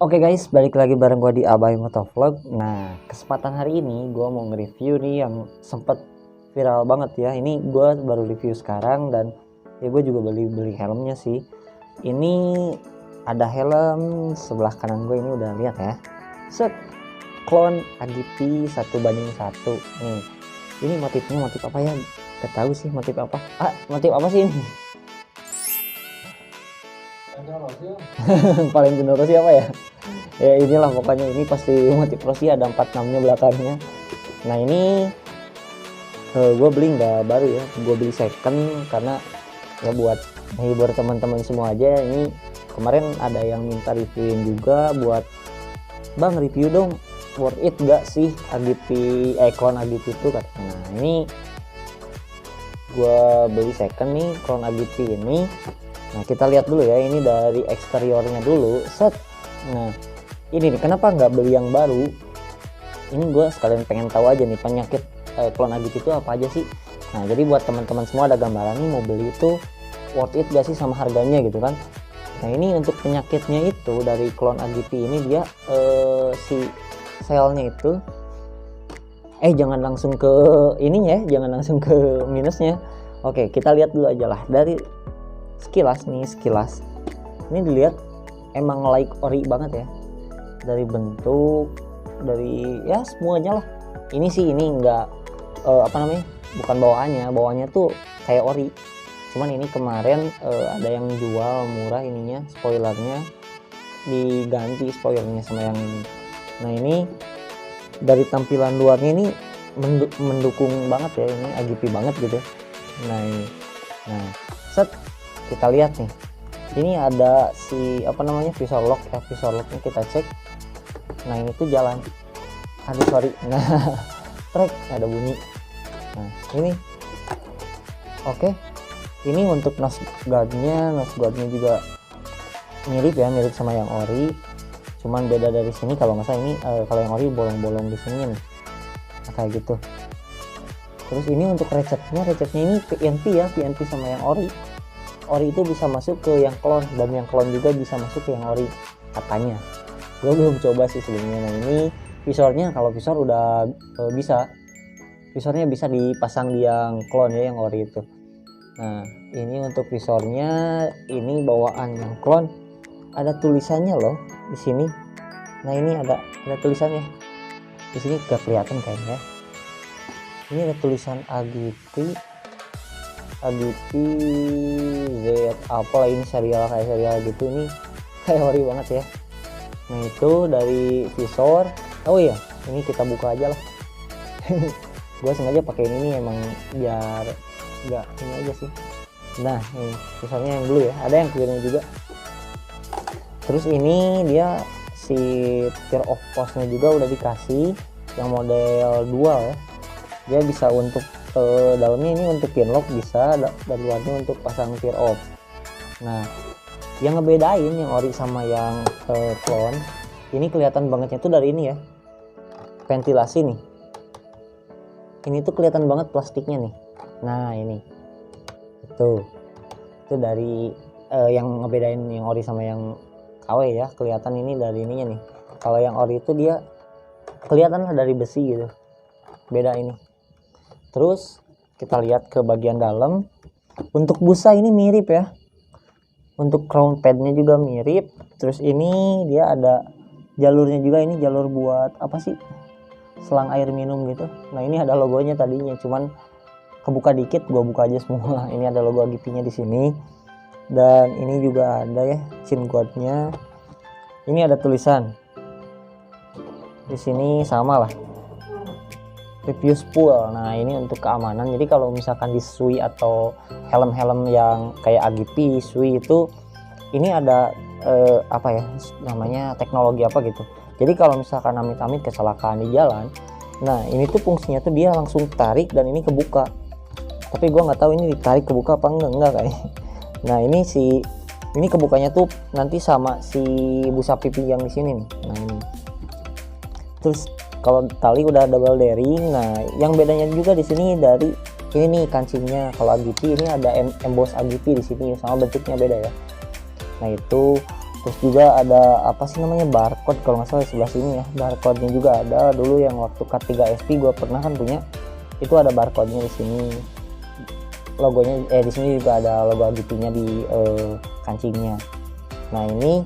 Oke guys, balik lagi bareng gua di Abai Motovlog. Nah, kesempatan hari ini gua mau nge-review nih yang sempet viral banget ya. Ini gua baru review sekarang dan ya gue juga beli helmnya sih. Ini ada helm sebelah kanan gue, ini udah lihat ya. Set, clone AGP 1:1. Nih, ini motif apa ya? Gak tahu sih motif apa. Motif apa sih ini? Paling bener siapa ya? Ya inilah pokoknya, ini pasti motif Rossi, ada 46 nya belakangnya. Nah ini gue beli nggak baru ya, gue beli second karena ya buat menghibur teman-teman semua aja. Ini kemarin ada yang minta reviewin juga, buat bang review dong, worth it gak sih AGP clone AGP itu katanya. Nah ini gue beli second nih clone AGP ini. Nah kita lihat dulu ya, ini dari eksteriornya dulu. Set. Nah ini nih, kenapa nggak beli yang baru? Ini gue sekalian pengen tahu aja nih penyakit clone AGP itu apa aja sih. Nah jadi buat teman-teman semua ada gambaran nih, mau beli itu worth it gak sih sama harganya gitu kan. Nah ini untuk penyakitnya itu dari clone AGP ini, dia si selnya itu jangan langsung ke ininya ya, jangan langsung ke minusnya. Oke, kita lihat dulu aja lah dari sekilas ini dilihat emang like ori banget ya, dari bentuk, dari ya semuanya lah. Ini sih ini enggak bukan bawaannya tuh kayak ori, cuman ini kemarin ada yang jual murah ininya, spoilernya diganti spoilernya sama yang ini. Nah ini dari tampilan luarnya ini mendukung banget ya, ini AGP banget gitu. Nah ini, nah set, kita lihat nih, ini ada si visor lock ya, visor locknya kita cek. Nah ini tuh jalan, aduh sorry, nah trek ada bunyi. Nah ini oke. Ini untuk nose guardnya juga mirip ya, mirip sama yang ori, cuman beda dari sini kalau nggak salah. Ini kalau yang ori bolong-bolong di sini nih, nah, kayak gitu. Terus ini untuk ratchetnya ini PNP sama yang ori itu bisa masuk ke yang clone, dan yang clone juga bisa masuk ke yang ori katanya. Gue belum coba sih sebelumnya. Nah ini visornya, kalau visor udah visornya bisa dipasang di yang clone ya, yang ori itu. Nah ini untuk visornya, ini bawaan yang clone ada tulisannya loh di sini. Nah ini ada tulisannya di sini, gak kelihatan kayaknya. Ini ada tulisan AGP Z apa ini, serial kayak serial gitu, ini kayak ori banget ya. Nah itu dari visor. Oh iya, ini kita buka aja lah. Gue sengaja pakai ini nih, emang biar enggak ini aja sih. Nah ini visornya yang dulu ya, ada yang clearnya juga. Terus ini dia si tear off post-nya juga udah dikasih, yang model dual ya. Dia bisa untuk dalamnya ini untuk pin lock bisa, dan luarnya untuk pasang tear off. Nah yang ngebedain yang ori sama yang clone ini kelihatan bangetnya tuh dari ini ya, ventilasi nih. Ini tuh kelihatan banget plastiknya nih. Nah ini itu dari yang ngebedain yang ori sama yang KW ya, kelihatan ini dari ininya nih. Kalau yang ori itu dia kelihatan lah dari besi gitu, beda ini. Terus kita lihat ke bagian dalam. Untuk busa ini mirip ya, untuk crown padnya juga mirip. Terus ini dia ada jalurnya juga, ini jalur buat apa sih, selang air minum gitu. Nah ini ada logonya tadinya, cuman kebuka dikit, gua buka aja semua. Ini ada logo AGP nya di sini, dan ini juga ada ya chin guardnya. Ini ada tulisan di sini sama lah, review spool. Nah ini untuk keamanan, jadi kalau misalkan di Sui atau helm-helm yang kayak AGP Sui itu, ini ada namanya teknologi apa gitu. Jadi kalau misalkan amit-amit kecelakaan di jalan, nah ini tuh fungsinya tuh dia langsung tarik dan ini kebuka. Tapi gua nggak tahu ini ditarik kebuka apa enggak kayaknya. Nah ini kebukanya tuh nanti sama si busa pipi yang di sini nih. Nah ini terus kalau tali udah double daring. Nah yang bedanya juga di sini dari ini nih kancingnya. Kalau AGP ini ada emboss AGP di sini, sama bentuknya beda ya. Nah itu Terus juga ada apa sih namanya, barcode kalau nggak salah di sebelah sini ya, barcode-nya juga ada. Dulu yang waktu K3SP gue pernah kan punya, itu ada barcode-nya di sini, logonya di sini juga ada logo AGP-nya di kancingnya. Nah ini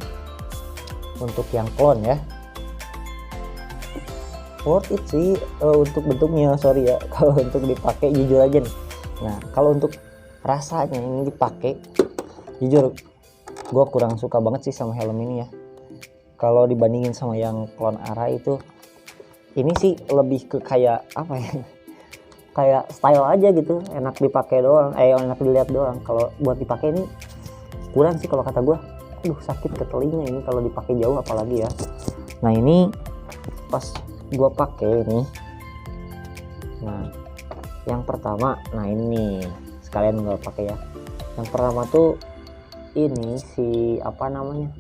untuk yang clone ya, worth it sih untuk bentuknya, sorry ya kalau untuk dipakai jujur aja nih. Nah kalau untuk rasanya ini dipakai, jujur gue kurang suka banget sih sama helm ini ya. Kalau dibandingin sama yang clone Ara itu, ini sih lebih ke kayak apa ya, kayak style aja gitu, enak dipakai doang, enak dilihat doang. Kalau buat dipakai ini kurang sih kalau kata gue. Sakit ke telinga ini kalau dipakai jauh apalagi ya. Nah ini pas gue pakai ini, nah yang pertama, nah ini sekalian gue pakai ya. Yang pertama tuh ini si apa namanya,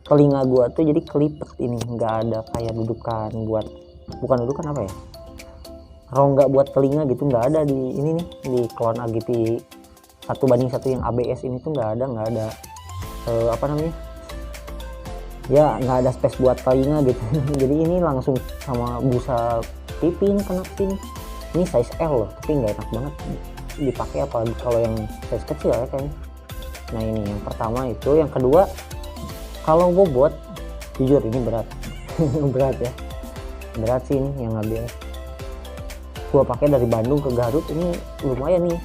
telinga gua tuh jadi kelipet ini, nggak ada kayak dudukan buat, bukan dudukan apa ya, rongga buat telinga gitu, nggak ada di ini nih, di clone AGP 1:1 yang ABS ini tuh nggak ada apa namanya ya, nggak ada space buat telinga gitu. Jadi ini langsung sama busa pipi ini kena sini. Ini size L loh, tapi nggak enak banget dipakai apalagi kalau yang size kecil ya kayaknya. Nah ini yang pertama itu. Yang kedua, kalau bobot jujur ini berat. Berat ya, berat sih ini yang ABS. Gua pakai dari Bandung ke Garut ini lumayan nih.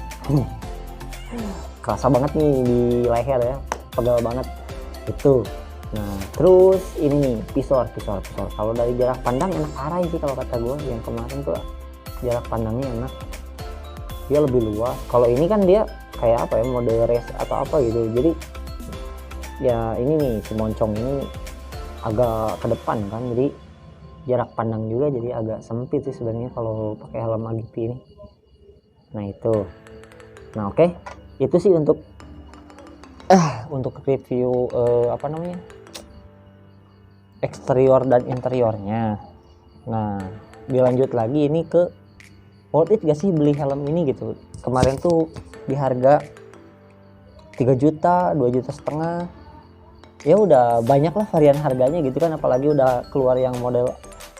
Kerasa banget nih di leher ya, pegal banget itu. Nah terus ini nih visor. Kalau dari jarak pandang enak Arai sih kalau kata gue. Yang kemarin tuh jarak pandangnya enak, dia lebih luas. Kalau ini kan dia kayak apa ya, mode race atau apa gitu. Jadi ya ini nih si moncong ini agak ke depan kan, jadi jarak pandang juga jadi agak sempit sih sebenarnya kalau pakai helm AGP ini. Nah itu. Nah oke. Itu sih untuk review apa namanya, eksterior dan interiornya. Nah dilanjut lagi ini ke worth it gak sih beli helm ini gitu. Kemarin tuh di harga 3 juta, 2 juta setengah, ya udah banyak lah varian harganya gitu kan. Apalagi udah keluar yang model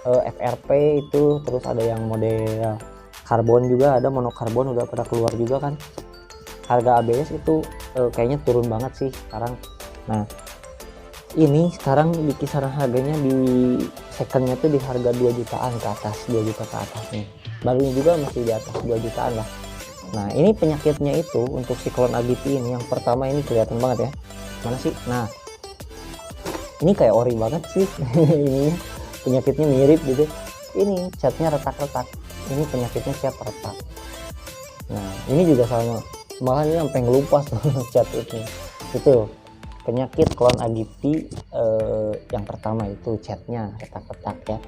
FRP itu, terus ada yang model karbon juga, ada monokarbon udah pada keluar juga kan. Harga ABS itu kayaknya turun banget sih sekarang. Nah ini sekarang di kisaran harganya di secondnya tuh di harga 2 jutaan ke atas, 2 juta ke atas nih. Barunya juga masih di atas 2 jutaan lah. Nah ini penyakitnya itu untuk si clone AGP ini, yang pertama ini kelihatan banget ya, mana sih, nah ini kayak ori banget sih. Ini penyakitnya mirip gitu, ini catnya retak-retak, ini penyakitnya cat retak. Nah ini juga sama, malah ini sampai ngelupas cat itu penyakit clone AGP. Yang pertama itu catnya retak-retak ya.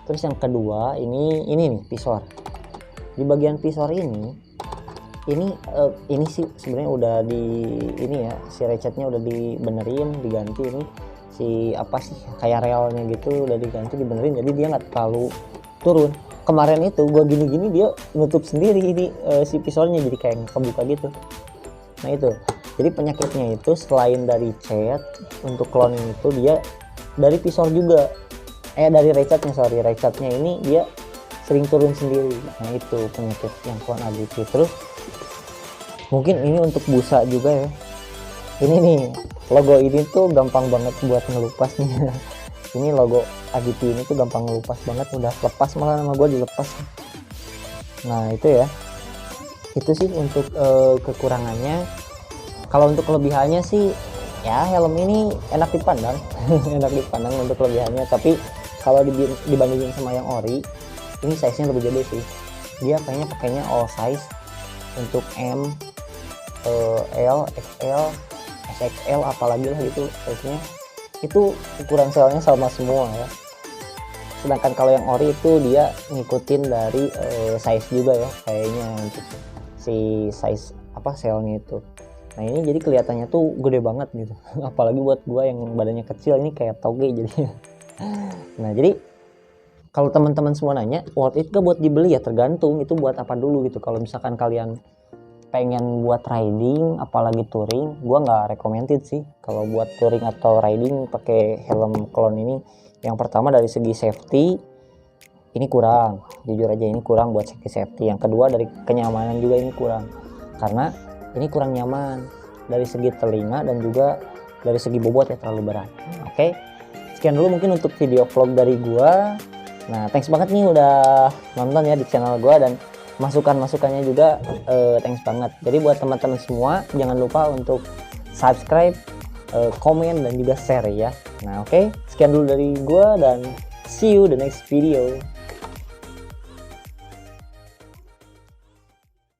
Terus yang kedua ini nih visor. Di bagian visor ini sih sebenarnya udah di ini ya, si recetnya udah dibenerin, diganti. Ini si apa sih kayak relnya gitu udah diganti, dibenerin, jadi dia nggak terlalu turun. Kemarin itu gua gini-gini dia nutup sendiri ini si visornya, jadi kayak kebuka gitu. Nah itu jadi penyakitnya itu selain dari cat, untuk clone itu dia dari visor juga, dari recatnya ini dia sering turun sendiri. Nah itu penyakit yang clone AGP. Terus mungkin ini untuk busa juga ya, ini nih logo ini tuh gampang banget buat ngelupasnya. Ini logo AGP ini tuh gampang ngelupas banget, udah lepas malah sama gue dilepas. Nah itu ya, itu sih untuk kekurangannya. Kalau untuk kelebihannya sih ya, helm ini enak dipandang. Enak dipandang untuk kelebihannya. Tapi kalau dibandingin sama yang ori, ini size nya lebih gede sih. Dia kayaknya pakainya all size untuk M, L, XL, XXL apalagi lah gitu size nya. Itu ukuran selnya sama semua ya. Sedangkan kalau yang ori itu dia ngikutin dari size juga ya kayaknya, untuk si size apa selnya itu. Nah ini jadi kelihatannya tuh gede banget gitu. Apalagi buat gua yang badannya kecil, ini kayak toge jadinya. Nah jadi kalau teman-teman semua nanya worth it gak buat dibeli, ya tergantung itu buat apa dulu gitu. Kalau misalkan kalian pengen buat riding apalagi touring, gua nggak recommended sih kalau buat touring atau riding pakai helm clone ini. Yang pertama dari segi safety ini kurang, jujur aja ini kurang buat safety. Yang kedua dari kenyamanan juga ini kurang, karena ini kurang nyaman dari segi telinga dan juga dari segi bobot ya, terlalu berat. Oke, sekian dulu mungkin untuk video vlog dari gua. Nah, thanks banget nih udah nonton ya di channel gua, dan masukannya juga thanks banget. Jadi buat teman-teman semua jangan lupa untuk subscribe, komen dan juga share ya. Nah, oke, sekian dulu dari gua dan see you the next video.